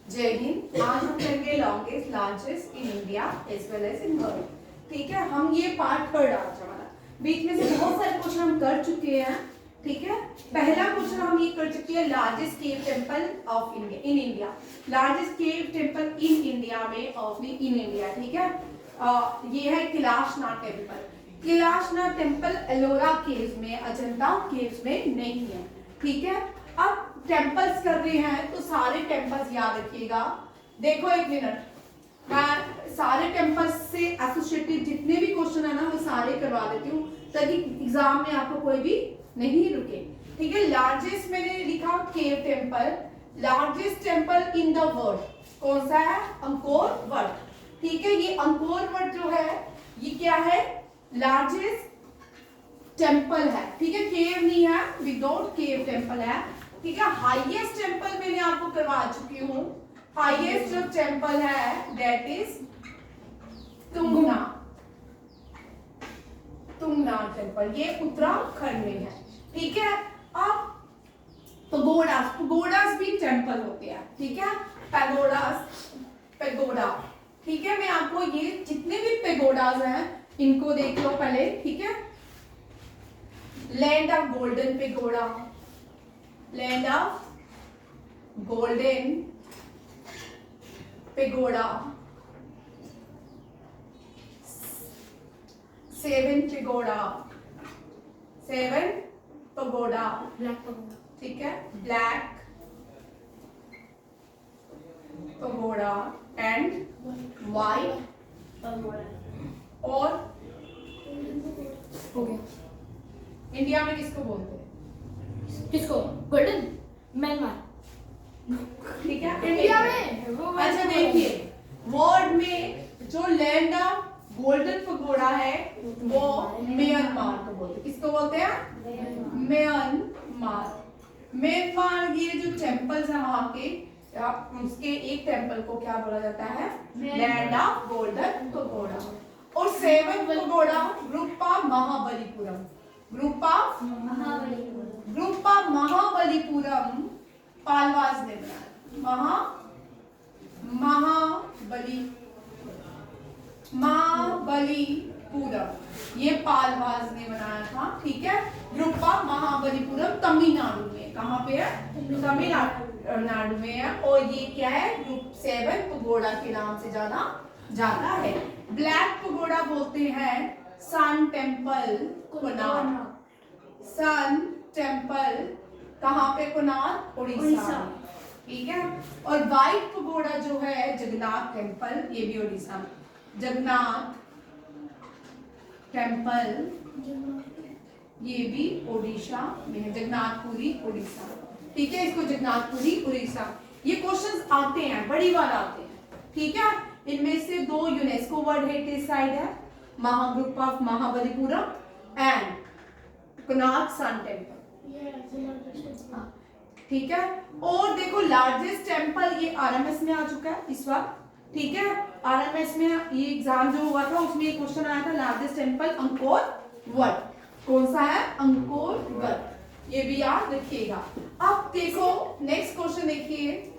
जय हिंद। आज हम करेंगे longest largest in India as well as in world. ठीक है, हम ये पार्ट थर्ड आज हमारा, बीच में से बहुत सारे क्वेश्चन हम कर चुके हैं। ठीक है, पहला क्वेश्चन हम ये कर चुके हैं, largest cave temple of India in India, largest cave temple in India में ऑफ इन इंडिया। ठीक है, ये है Kailashnath temple. Kailashnath temple Ellora caves में, अजंता केव्स में नहीं है। ठीक है, अब टेम्पल्स कर रहे हैं तो सारे टेम्पल्स याद रखिएगा। देखो एक मिनट, मैं सारे टेम्पल्स से एसोसिएटेड जितने भी क्वेश्चन है ना वो सारे करवा देती हूँ ताकि एग्जाम में आपको कोई भी नहीं रुके। ठीक है, लार्जेस्ट मैंने लिखा cave temple, largest temple in the world कौन सा है? Angkor what. ठीक है, ये अंकोर वट जो है ये क्या है? लार्जेस्ट टेम्पल है। ठीक है, केव नहीं है, विदाउट केव टेम्पल है। ठीक है, हाईएस्ट टेम्पल मैंने आपको करवा चुकी हूँ। हाईएस्ट जो टेम्पल है दैट इज तुंगना, तुंगना टेम्पल, ये उत्तराखंड में है। ठीक है, अब पगोडास, पगोडास भी टेम्पल होते हैं। ठीक है, पैगोडास, पैगोडा। ठीक है, मैं आपको ये जितने भी पैगोडास हैं इनको देख लो पहले। ठीक है, land of golden pagoda, land of golden pagoda, seven pagoda, seven pagoda, black pagoda. ठीक है, black pagoda and white pagoda और हो गया। इंडिया में किसको बोलते हैं? किसको? Golden Myanmar. ठीक है, इंडिया में वो अच्छा देखिए, वर्ल्ड में जो लैंड ऑफ गोल्डन पगोड़ा है वो म्यांमार को बोलते हैं। किसको बोलते हैं? म्यांमार। म्यांमार ये जो टेम्पल्स है वहां के, उसके एक टेम्पल को क्या बोला जाता है? Land of golden pagoda. और seven pagoda group of Mahabalipuram, group of Mahabalipuram Pallavas ने बनाया। महाबलीपुरम ये पालवास ने बनाया था। ठीक है, ग्रुप ऑफ महाबलीपुरम तमिलनाडु में, कहाँ पे है? तमिलनाडु में है। और ये क्या है? ग्रुप सेवन पगोड़ा के नाम से जाना जाता है। ब्लैक पगोड़ा बोलते हैं sun temple Konark, sun temple कहाँ पे? कोणार्क उड़ीसा। ठीक है, और व्हाइट पगोड़ा जो है जगन्नाथ टेम्पल, ये भी उड़ीसा में, जगन्नाथ टेम्पल ये भी उड़ीसा में है, जगन्नाथपुरी उड़ीसा। ठीक है, इसको जगन्नाथपुरी उड़ीसा। ये क्वेश्चंस आते हैं, बड़ी बार आते हैं। ठीक है, इनमें से दो यूनेस्को वर्ल्ड हेरिटेज साइट है, group of Mahabalipuram and Konark sun temple. ठीक है, और देखो लार्जेस्ट टेम्पल ये आरएमएस में आ चुका है इस वक्त। ठीक है, आरएमएस में ये एग्जाम जो हुआ था उसमें एक क्वेश्चन आया था, लार्जेस्ट टेम्पल अंकोर वट कौन सा है? अंकोर वट, ये भी याद रखिएगा। अब देखो नेक्स्ट क्वेश्चन देखिए,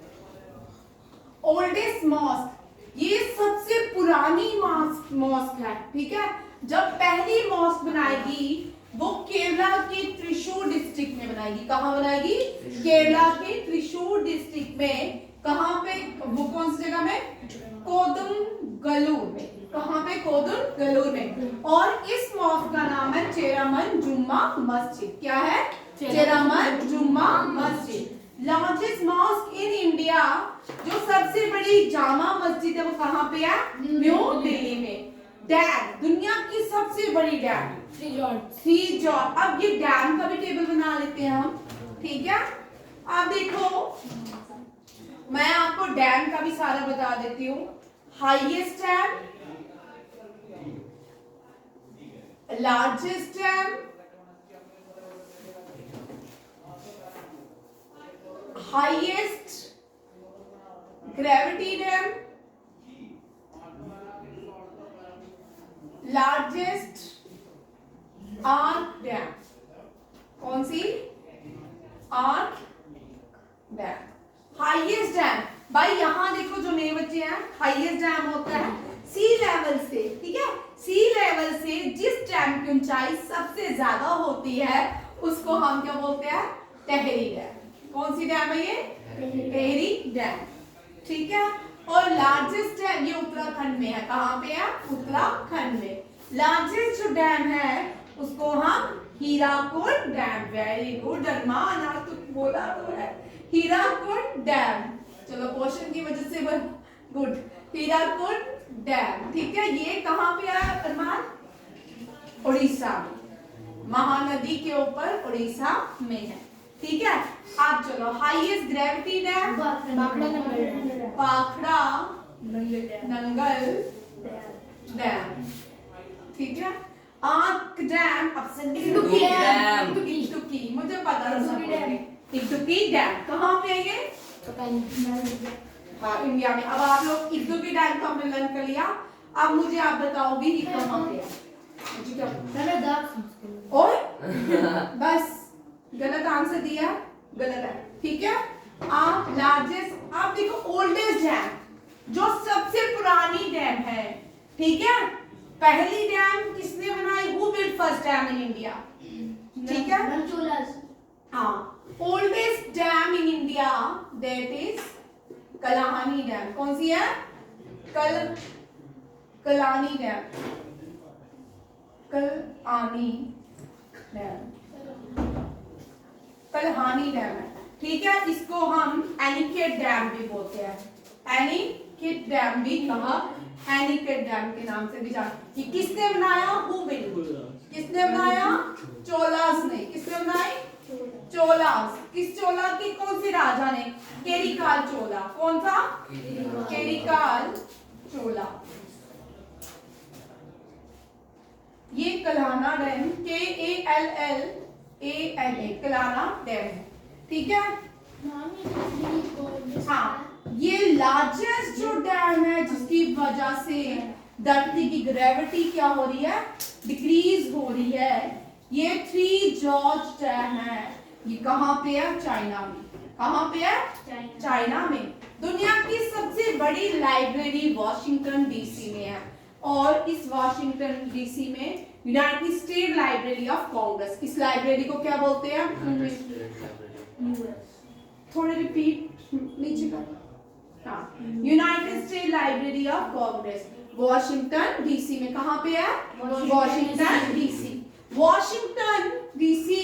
ओल्डेस्ट मॉस्क, ये सबसे पुरानी मॉस्क है। ठीक है, जब पहली मॉस्क बनाएगी वो केरला के त्रिशूर डिस्ट्रिक्ट में बनाएगी। कहाँ बनाएगी? केरला के त्रिशूर डिस्ट्रिक्ट में। कहाँ पे? वो कौन सी जगह में? कोदुंगलूर में। कहाँ पे? कोदुंगलूर में। और इस मॉस्क का नाम है चेरामन जुम्मा मस्जिद। क्या है? चेरामन जुम्मा मस्जिद। लार्जेस्ट मॉस्क इन इंडिया, जो सबसे बड़ी जामा मस्जिद है वो कहाँ पे है? न्यू दिल्ली में। डैम, दुनिया की सबसे बड़ी डैम थ्री जॉर्ज। अब ये डैम का भी टेबल बना लेते हैं हम। ठीक है, अब देखो मैं आपको डैम का भी सारा बता देती हूँ। Highest dam, largest dam, highest gravity dam, largest arch dam. कौन सी? Arch dam. हाईएस्ट डैम भाई यहाँ हाईएस्ट डैम होता है सी लेवल से, ठीक है, सी लेवल से जिस डैम की ऊंचाई सबसे ज्यादा होती है उसको हम क्या बोलते हैं, टेहरी डैम। कौन सी डैम है ये, टेहरी डैम, ठीक है। और लार्जेस्ट डैम ये उत्तराखंड में है, कहाँ पे है, उत्तराखंड में। लार्जेस्ट जो डैम है उसको हम हीराकुड डैम, वेरी गुड अरमान, आज तो बोला तो है हीराकुड डैम। चलो क्वेश्चन की वजह से गुड, हीराकुड डैम, ठीक है। ये कहाँ पे है अरमान, उड़ीसा में, महानदी के ऊपर उड़ीसा में है, ठीक है। आप चलो highest gravity dam, Bhakra Nangal dam, ठीक है। आंक डैम, इडुक्की डैम। इडुक्की, मुझे पता था इडुक्की डैम कहाँ पे है ये, पता नहीं। हाँ इंडिया में। अब आप लोग इडुक्की डैम को हमने लर्न कर लिया, अब मुझे आप बताओगे कि कहाँ पे है, मुझे क्या मैंने दाग समझ के और बस गलत आंसर दिया, गलत है, ठीक है। आप लार्जेस्ट, आप देखो ओल्डेस्ट डैम, जो सबसे पुरानी डैम है, ठीक है। पहली डैम किसने बनाई, who built first dam in India, ठीक है। हाँ, oldest dam in India that is Kallanai dam. कौन सी है, Kallanai dam, Kallanai dam, Kallanai dam है, ठीक है। इसको हम एनीकेट डैम भी बोलते हैं, एनीकेट डैम भी कहा, एनीकेट डैम के नाम से भी जान। ये किसने बनाया, हु बिल्ट, किसने बनाया, चोलास ने, किसने बनाई, चोलास। किस चोला की, कौन सी राजा ने, केरिकाल चोला, कौन सा, केरिकाल चोला। ये Kalana dam, KALLANA, Kalana dam है, ठीक है। हाँ, ये लार्जेस्ट जो डैम है जिसकी वजह से धरती की ग्रेविटी क्या हो रही है, डिक्रीज हो रही है, ये 3 जॉर्ज डैम है। ये कहाँ पे है, चाइना में, कहाँ पे है, चाइना में। दुनिया की सबसे बड़ी लाइब्रेरी वॉशिंगटन डीसी में है, और इस वॉशिंगटन डीसी में United state library of Congress, इस लाइब्रेरी को क्या बोलते हैं, थोड़े रिपीट नीचे का, हाँ, United state library of Congress Washington DC में, कहाँ पे है, वॉशिंगटन डीसी। वॉशिंगटन डीसी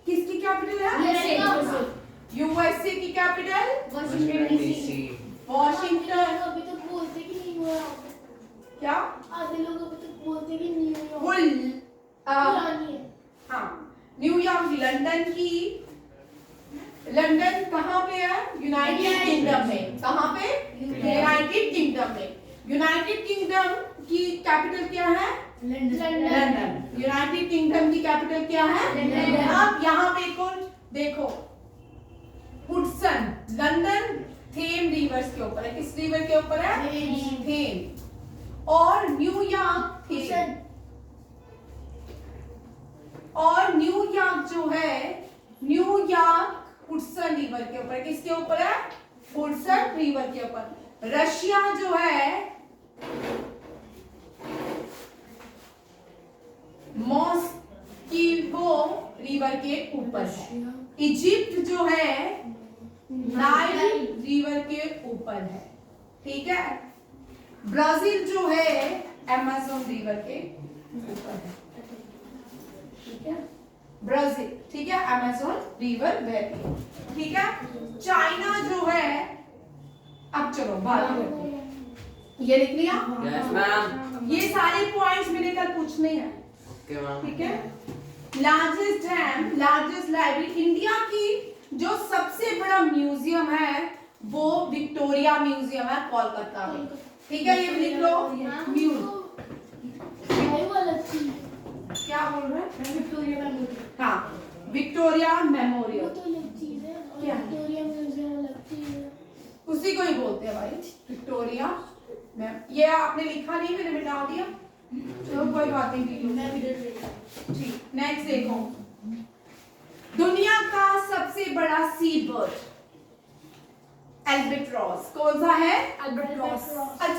किसकी कैपिटल है, यूएसए की कैपिटल, वॉशिंगटन डीसी। वॉशिंगटन, अभी तक बोलते कि नहीं हुआ, क्या, आधे लोग अभी तक बोलते कि न्यूयॉर्क पुरानी है, हाँ, न्यूयॉर्क लंदन की, लंदन कहाँ पे है, यूनाइटेड किंगडम में, कहाँ पे, यूनाइटेड किंगडम में। यूनाइटेड किंगडम की कैपिटल क्या है, लंदन। यूनाइटेड किंगडम की कैपिटल क्या है, लंदन। अब यहाँ पे एक और देखो, हुडसन, लंदन थेम रिवर्स के ऊपर है, किस रिवर के ऊपर है, थेम। और न्यूयॉर्क थेम, और न्यूयॉर्क जो है, न्यूयॉर्क हुडसन रिवर के ऊपर, किसके ऊपर है, हुडसन रिवर के ऊपर। रशिया जो है मॉस्को रिवर के ऊपर है। इजिप्ट जो है नाइल रिवर के ऊपर है, ठीक है। ब्राजील जो है अमेज़न रिवर के ऊपर है, ठीक है, ब्राजील, ठीक है, अमेज़न रिवर वैली, ठीक है। चाइना जो है, अब चलो बात करते हैं, ये लिख लिया, यस मैम, ये सारे पॉइंट्स मैंने कल पूछने हैं, ओके मैम, ठीक है। Largest dam, largest library, India की जो सबसे बड़ा म्यूजियम है वो विक्टोरिया म्यूजियम है कोलकाता में, ठीक है, ये भी लिख लो, क्या बोल रहे हैं, विक्टोरिया मेमोरियल, हाँ, विक्टोरिया वो मेमोरियल, तो अलग चीज है, और क्या? विक्टोरिया म्यूजियम अलग चीज है। उसी को ही बोलते हैं भाई, विक्टोरिया में। ये आपने लिखा नहीं, मैंने मिटा दिया, चलो कोई बात नहीं, मैं भी डर रही ठीक। नेक्स्ट देखो, दुनिया का सबसे बड़ा सी बर्ड एल्बेट्रॉस, कौन सा है, अल्बाट्रॉस। अच्छा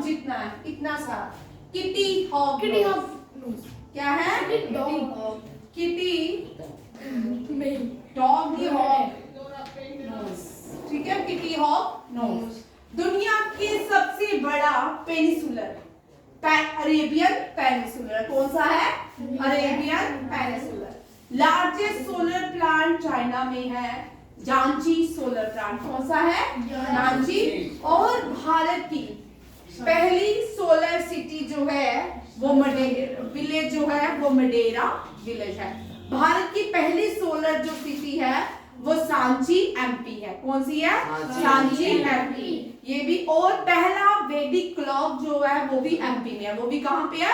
जितना है इतना सारा। किटी हॉग किटी हॉग क्या है? डॉग किटी नहीं डॉग की हॉग, ठीक है, किटी हॉग नोज। दुनिया की सबसे बड़ा पेनिसुलर अरेबियन पेनिसुलर कौन सा है? Arabian peninsular. Largest solar plant China में है झांसी सोलर प्लांट। कौन सा है? झांसी। और भारत की पहली सोलर सिटी जो है वो विलेज जो है वो मडेरा विलेज है। भारत की पहली सोलर जो सिटी है वो सांची एमपी है। कौन सी है? सांची एमपी। ये भी। और पहला वैदिक क्लॉक जो है वो भी एमपी में है। वो भी कहाँ पे है?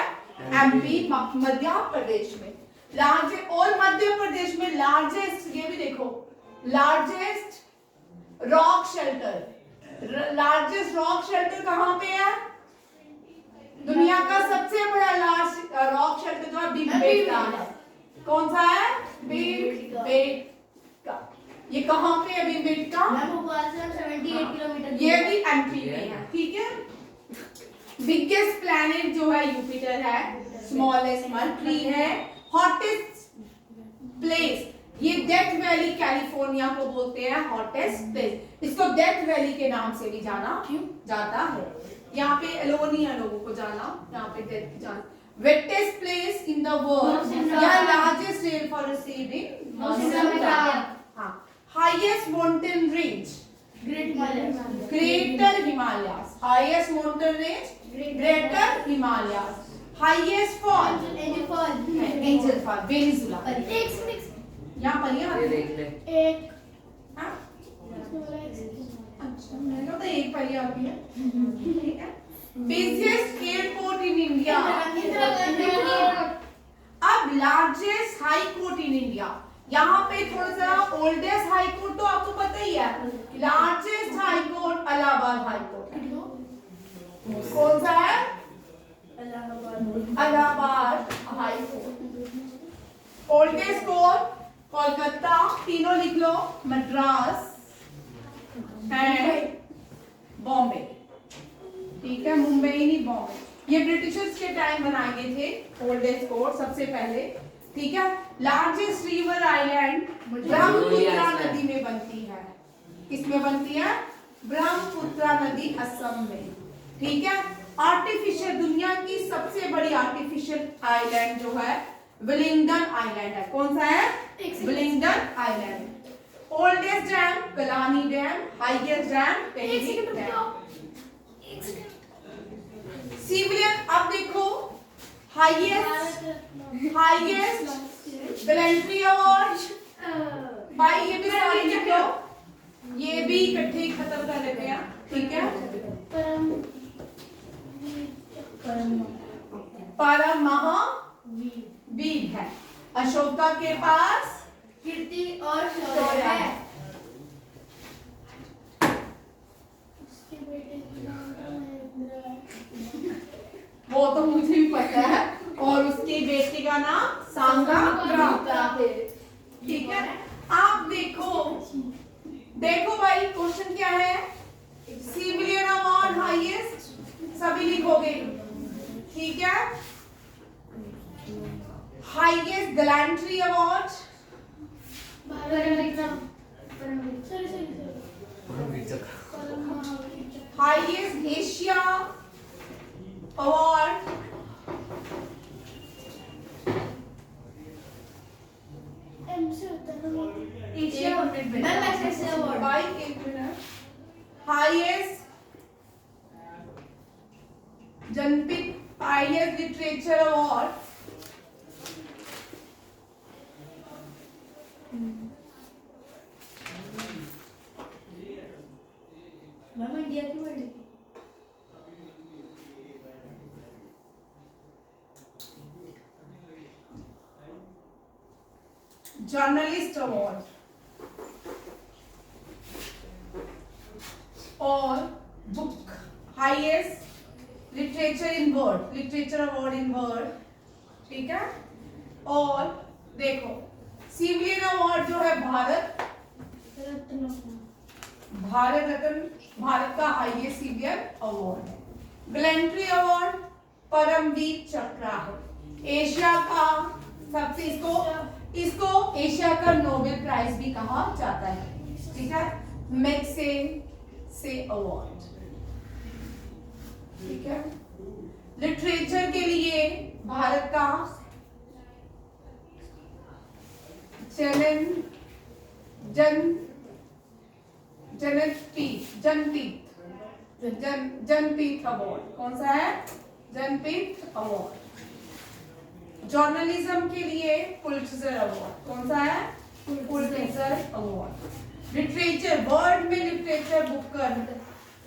एमपी मध्य प्रदेश में। लार्जेस्ट और मध्य प्रदेश में लार्जेस्ट, ये भी देखो, largest rock shelter, largest rock shelter कहाँ पे है? दुनिया का सबसे बड़ा रॉक शेल्टर जो है भीमबेटका है। कौन सा है? भीमबेटका। ये कहाँ पे है भीमबेटका? भोपाल से 78 किलोमीटर। ये भी एमपी में है, ठीक है। बिगेस्ट प्लैनेट जो है जुपिटर है, स्मॉलेस्ट मर्करी है, हॉटेस्ट प्लेस, ये डेथ वैली कैलिफोर्निया को बोलते हैं हॉटेस्ट प्लेस। इसको डेथ वैली के नाम से भी जाना जाता है। यहाँ पे एलोनी है लोगों को जाना, यहाँ पे डेथ जाना। Wettest place in the world या लार्जेस्ट रेनफॉल रिसीव्ड। हाँ, highest mountain range greater Himalayas, highest mountain range greater Himalayas, highest fall angel fall Venezuela. यहाँ पर ये देख ले। एक हाँ? अच्छा, मैंने कहा था एक परी आती है, ठीक है। Busiest airport in India. अब largest high court in India, यहाँ पे थोड़ा सा ओल्डेस्ट हाई कोर्ट तो आपको पता ही है। Largest high court Allahabad high court. कौन सा है? Allahabad high court. Oldest court Kolkata, तीनों लिख लो, मद्रास एंड बॉम्बे, ठीक है, मुंबई नहीं बॉम्बे। ये ब्रिटिशर्स के टाइम बनाए गए थे ओल्डेस्ट कोर्ट सबसे पहले, ठीक है। लार्जेस्ट रिवर आइलैंड ब्रह्मपुत्र नदी में बनती है। किसमें बनती है? ब्रह्मपुत्र नदी असम में, ठीक है। आर्टिफिशियल, दुनिया की सबसे बड़ी आर्टिफिशियल आइलैंड जो है विलिंगडन आइलैंड है। कौन सा है? Willingdon island. Oldest dam Kallanai dam, highest dam Tehri dam. Civilian, अब देखो हाईएस्ट गैलेंट्री अवार्ड, भाई ये भी सारे लिख लो, ये भी इकट्ठे खत्म कर लेते हैं, ठीक है। परम महावीर है। अशोका के पास कीर्ति और शौर्य है। उसके बेटे का नाम महेंद्र। वो तो मुझे भी पता है, और उसके बेटे का नाम सांगाग्राता है, ठीक है। आप देखो भाई क्वेश्चन क्या है? सिविलियन अवार्ड हाईएस्ट सभी लिखोगे, ठीक है। Highest gallantry award highest Asia award highest जनपद हाईएस्ट लिटरेचर अवार्ड इंडिया की वर्ल्ड जर्नलिस्ट अवार्ड और book highest literature in word, literature award in word, ठीक है। और देखो सिविलियन अवार्ड जो है भारत रत्न, भारत का हाईएस्ट सिविलियन अवार्ड है, ग्लैंट्री अवार्ड परमवीर चक्र है। एशिया का सबसे इसको एशिया का नोबेल प्राइज भी कहा जाता है। ठीक है, मैग्सेसे अवार्ड। ठीक है, लिटरेचर के लिए भारत का जनपीठ अवार्ड कौन सा है? जनपीठ अवार्ड। जर्नलिज्म के लिए पुलित्जर अवार्ड कौन सा है? Pulitzer award. लिटरेचर, वर्ल्ड में literature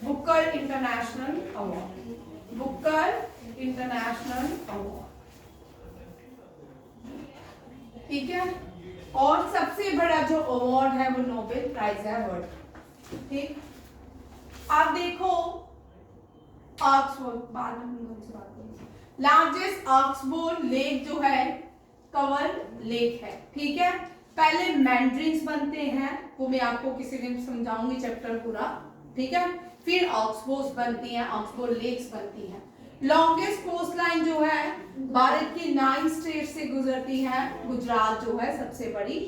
Booker international award, Booker international award. ठीक है, और सबसे बड़ा जो अवार्ड है वो नोबेल प्राइज है वर्ल्ड। ठीक, आप देखो ऑक्सफोर्ड, बाद में बात करेंगे। लार्जेस्ट ऑक्सफोर्ड लेक जो है कवर लेक है। ठीक है, पहले मैंड्रिन्स बनते हैं, वो मैं आपको किसी दिन समझाऊंगी चैप्टर पूरा। ठीक है, फिर ऑक्सफोर्ड्स बनती हैं, ऑक्सफोर्ड लेक्स बनती हैं। लॉन्गेस्ट कोस्ट लाइन जो है भारत की 9 स्टेट से गुजरती है। गुजरात जो है सबसे बड़ी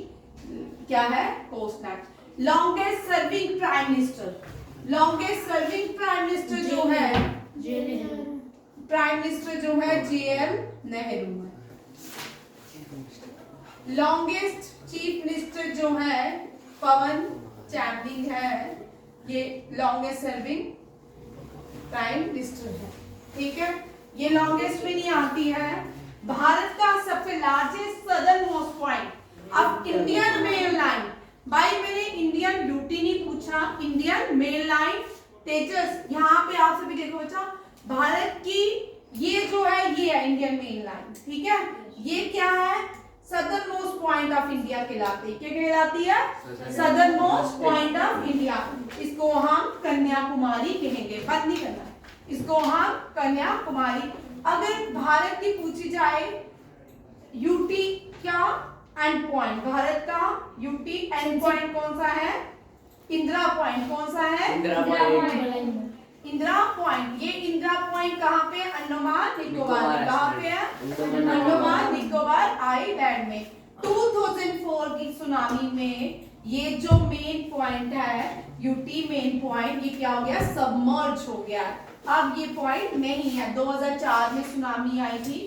क्या है? Coast line. Longest serving prime minister, longest serving prime minister जो है प्राइम मिनिस्टर जो है JL नेहरू है। लॉन्गेस्ट चीफ मिनिस्टर जो है पवन चैबली है, ये लॉन्गेस्ट सर्विंग प्राइम मिनिस्टर है। ठीक है, ये लॉन्गेस्ट में नहीं आती है। भारत का सबसे लार्जेस्ट सदर्न मोस्ट पॉइंट, अब इंडियन मेल लाइन, भाई मैंने इंडियन ब्यूटी नहीं पूछा, इंडियन मेल लाइन तेजस, यहाँ पे आप सभी देखो बच्चा, भारत की ये जो है ये है इंडियन मेल लाइन। ठीक है, ये क्या है? Southern most point of India कहलाती है। क्या कहलाती है? Southern most point of India. इसको हम कन्याकुमारी कहेंगे, बंद नहीं करना, इसको हम कन्याकुमारी। अगर भारत की पूछी जाए यूटी क्या एंड पॉइंट, भारत का यूटी एंड पॉइंट कौन सा है? इंदिरा पॉइंट। कौन सा है? इंदिरा पॉइंट। इंदिरा पॉइंट। ये इंदिरा पॉइंट कहाँ पे? अंडमान निकोबार में। कहाँ पे है? अंडमान निकोबार आइलैंड में। 2004 की सुनामी में ये जो मेन पॉइंट है यूटी मेन पॉइंट, ये क्या हो गया? सबमर्ज हो गया। अब ये पॉइंट नहीं है। 2004 में सुनामी आई थी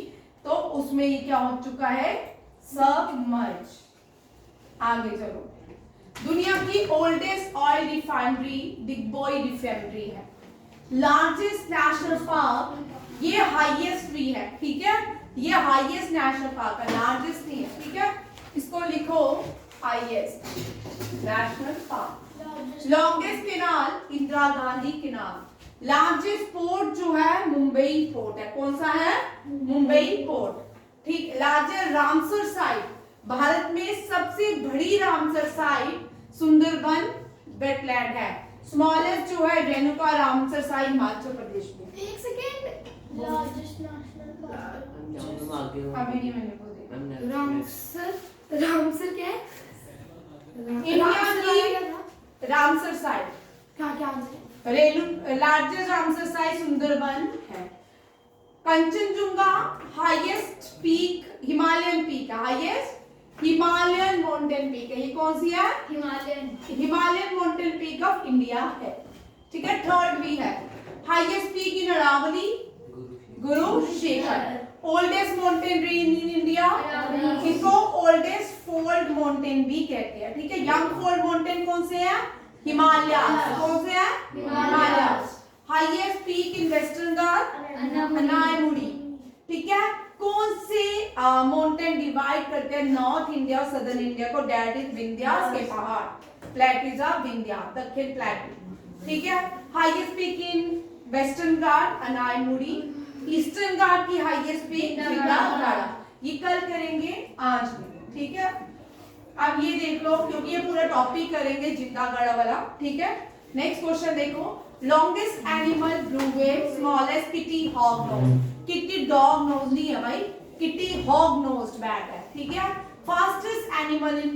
तो उसमें ये क्या हो चुका है? सबमर्ज। आगे चलो, दुनिया की oldest oil refinery Digboi refinery है। लार्जेस्ट नेशनल पार्क, ये हाईएस्ट भी है। ठीक है, ये हाईएस्ट नेशनल पार्क है, लार्जेस्ट नहीं है। ठीक है, इसको लिखो highest national park. Longest canal Indira Gandhi canal. Largest port जो है मुंबई पोर्ट है। कौन सा है? मुंबई पोर्ट। ठीक, लार्जेस्ट रामसर साइट, भारत में सबसे बड़ी रामसर साइट सुंदरबन वेटलैंड है। स्मॉलेस्ट जो है रेणुका रामसर साइट हिमाचल प्रदेश में। एक सेकेंड, लार्जेस्ट नेशनल पार्क अभी नहीं मैंने बोले। रामसर क्या है? इंडिया की रामसर साइट क्या क्या answer? Largest Ramsar site Sundarban है। Kanchenjunga highest peak, Himalayan peak, highest Himalayan mountain peak है। ये कौन सी है? Himalayan mountain peak of India है। ठीक है, थर्ड भी है। Highest peak in Aravalli Guru Shekhar. Oldest mountain range in India, इसको ओल्डेस्ट फोल्ड माउंटेन भी कहते हैं। ठीक है, यंग फोल्ड माउंटेन कौन से है? हिमालय। कौन से है? Himalaya. Highest peak in western Ghat Anamudi. ठीक है, कौन से माउंटेन डिवाइड करते हैं नॉर्थ इंडिया और सदर्न इंडिया को? डेट इज विंध्यास के पहाड़, plateaus of Vindhya, Dakshin plateau. ठीक है, highest peak in western Ghat Anamudi. Eastern Ghat की हाईएस्ट पीक जिंदागढ़। ये कल करेंगे, आज नहीं। ठीक है, अब ये देख लो क्योंकि ये पूरा टॉपिक करेंगे जिंदागढ़ वाला। ठीक है, नेक्स्ट क्वेश्चन देखो, longest animal blue whale, smallest Kitti hog nose. Kitti dog nose नहीं है भाई, किटी हॉग नोज्ड बैट है। ठीक है, फास्टेस्ट एनिमल इन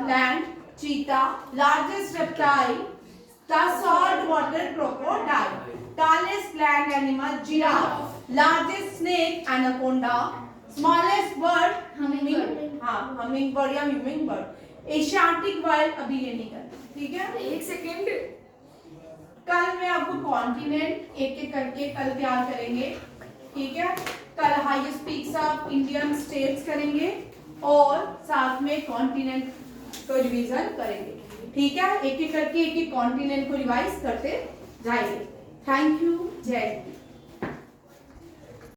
लैंड चीता। Largest reptile the salt water order crocodile. Tallest land animal giraffe. Largest snake anaconda. Smallest bird Hummingbird. हाँ hummingbird या hummingbird. Asiatic wild अभी ये नहीं करना, ठीक है? एक सेकेंड। कल मैं आपको कॉन्टिनेंट एक एक करके कल तैयार करेंगे, ठीक है? कल highest peaks of Indian states करेंगे और साथ में कॉन्टिनेंट को रिवीजन करेंगे, ठीक है? एक एक करके एक एक कॉन्टिनेंट को रिवाइज करते जाएंगे। थैंक यू, जय हिंद।